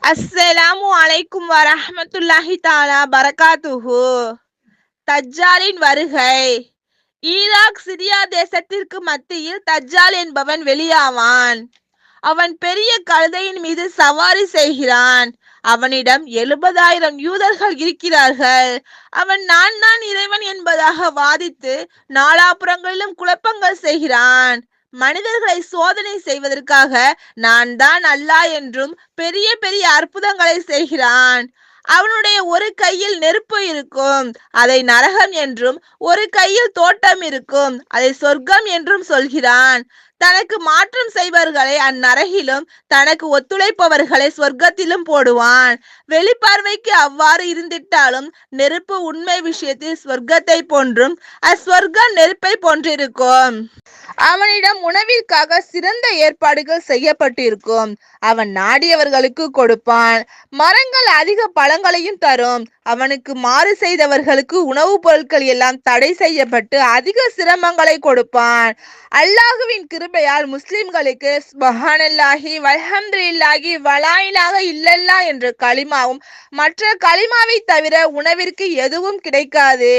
அஸ்ஸலாமு அலைக்கும் வரஹ்மத்துல்லாஹி தஆலா பரகாத்துஹு. தஜ்ஜாலின் வருகை. ஈராக் சிரியா தேசத்திற்கு மத்தியில் தஜ்ஜால் என்பவன் வெளியாவான். அவன் பெரிய கழுதையின் மீது சவாரி செய்கிறான். அவனிடம் 70,000 யூதர்கள் இருக்கிறார்கள். அவன் நான் தான் இறைவன் என்பதாக வாதித்து நாலாபுறங்களிலும் குழப்பங்கள் செய்கிறான். மனிதர்களை சோதனை செய்வதற்காக நான் தான் அல்லாஹ் என்றும் பெரிய பெரிய அற்புதங்களை செய்கிறான். அவனுடைய ஒரு கையில் நெருப்பு இருக்கும், அதை நரகம் என்றும், ஒரு கையில் தோட்டம் இருக்கும், அதை சொர்க்கம் என்றும் சொல்கிறான். தனக்கு மாற்றம் செய்பவர்களை அந்நரகிலும் தனக்கு ஒத்துழைப்பவர்களை சொர்க்கத்திலும் போடுவான். வெளிப்பார்வைக்கு அவ்வாறு இருந்திட்டாலும் நெருப்பு உண்மை விஷயத்தில் சொர்க்கத்தை போன்றும் அஸ்வர்க்கம் நெருப்பை போன்றிருக்கும். அவனிடம் உணவிற்காக சிறந்த ஏற்பாடுகள் செய்யப்பட்டிருக்கும். அவன் நாடியவர்களுக்கு கொடுப்பான். மரங்கள் அதிக பழங்களையும் தரும். அவனுக்கு மாறு செய்தவர்களுக்கு உணவுப் பொருட்கள் எல்லாம் தடை செய்யப்பட்டு அதிக சிரமங்களை கொடுப்பான். அல்லாஹுவின் கிருபையால் முஸ்லிம்களுக்கு சுப்ஹானல்லாஹி வல்ஹம்துலில்லாஹி வலா இலாஹ இல்லல்லாஹ் என்ற கலிமாவும் மற்ற கலிமாவை தவிர உணவிற்கு எதுவும் கிடைக்காது.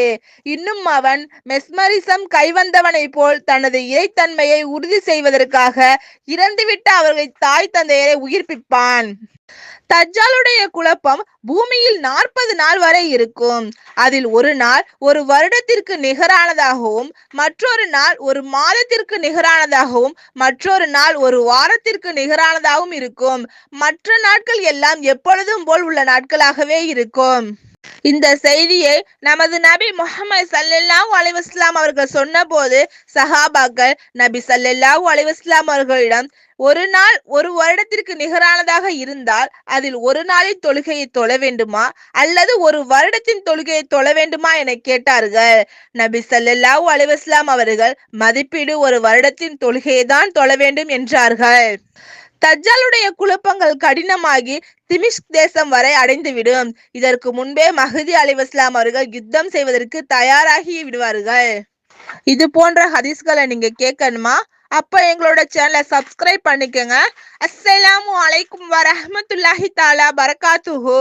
இன்னும் அவன் மெஸ்மரிசம் கைவந்தவனை போல் தனது இறைத்தன்மையை உறுதி செய்வதற்காக இறந்துவிட்ட அவர்களின் தாய் தந்தையரை உயிர்ப்பிப்பான். தஜ்ஜாலுடைய குழப்பம் பூமியில் 40 நாள் வரை இருக்கும். அதில் ஒரு நாள் ஒரு வருடத்திற்கு நிகரானதாகவும், மற்றொரு நாள் ஒரு மாதத்திற்கு நிகரானதாகவும், மற்றொரு நாள் ஒரு வாரத்திற்கு நிகரானதாகவும் இருக்கும். மற்ற நாட்கள் எல்லாம் எப்பொழுதும் போல் உள்ள நாட்களாகவே இருக்கும். இந்த செய்தியை நமது நபி முஹம்மது ஸல்லல்லாஹு அலைஹி வஸல்லம் அவர்கள் சொன்னபோது சஹாபாக்கள் நபி ஸல்லல்லாஹு அலைஹி வஸல்லம் அவர்களிடம், ஒரு நாள் ஒரு வருடத்திற்கு நிகரானதாக இருந்தால் அதில் ஒரு நாளின் தொழுகையை தொழ வேண்டுமா அல்லது ஒரு வருடத்தின் தொழுகையை தொழ வேண்டுமா என கேட்டார்கள். நபி ஸல்லல்லாஹு அலைஹி வஸல்லம் அவர்கள் மதிப்பீடு ஒரு வருடத்தின் தொழுகையை தான் தொழ வேண்டும் என்றார்கள். தஜ்ஜாலுடைய குழப்பங்கள் கடினமாகி திமிஷ்க் தேசம் வரை அடைந்துவிடும். இதற்கு முன்பே மஹ்தி அலைஹிஸ்ஸலாம் அவர்கள் யுத்தம் செய்வதற்கு தயாராகி விடுவார்கள். இது போன்ற ஹதீஸ்களை நீங்க கேட்கணுமா? அப்ப எங்களோட சேனலை சப்ஸ்கிரைப் பண்ணிக்கோங்க. அஸ்ஸலாமு அலைக்கும் வரஹ்மத்துல்லாஹி தஆலா பரகாத்துஹு.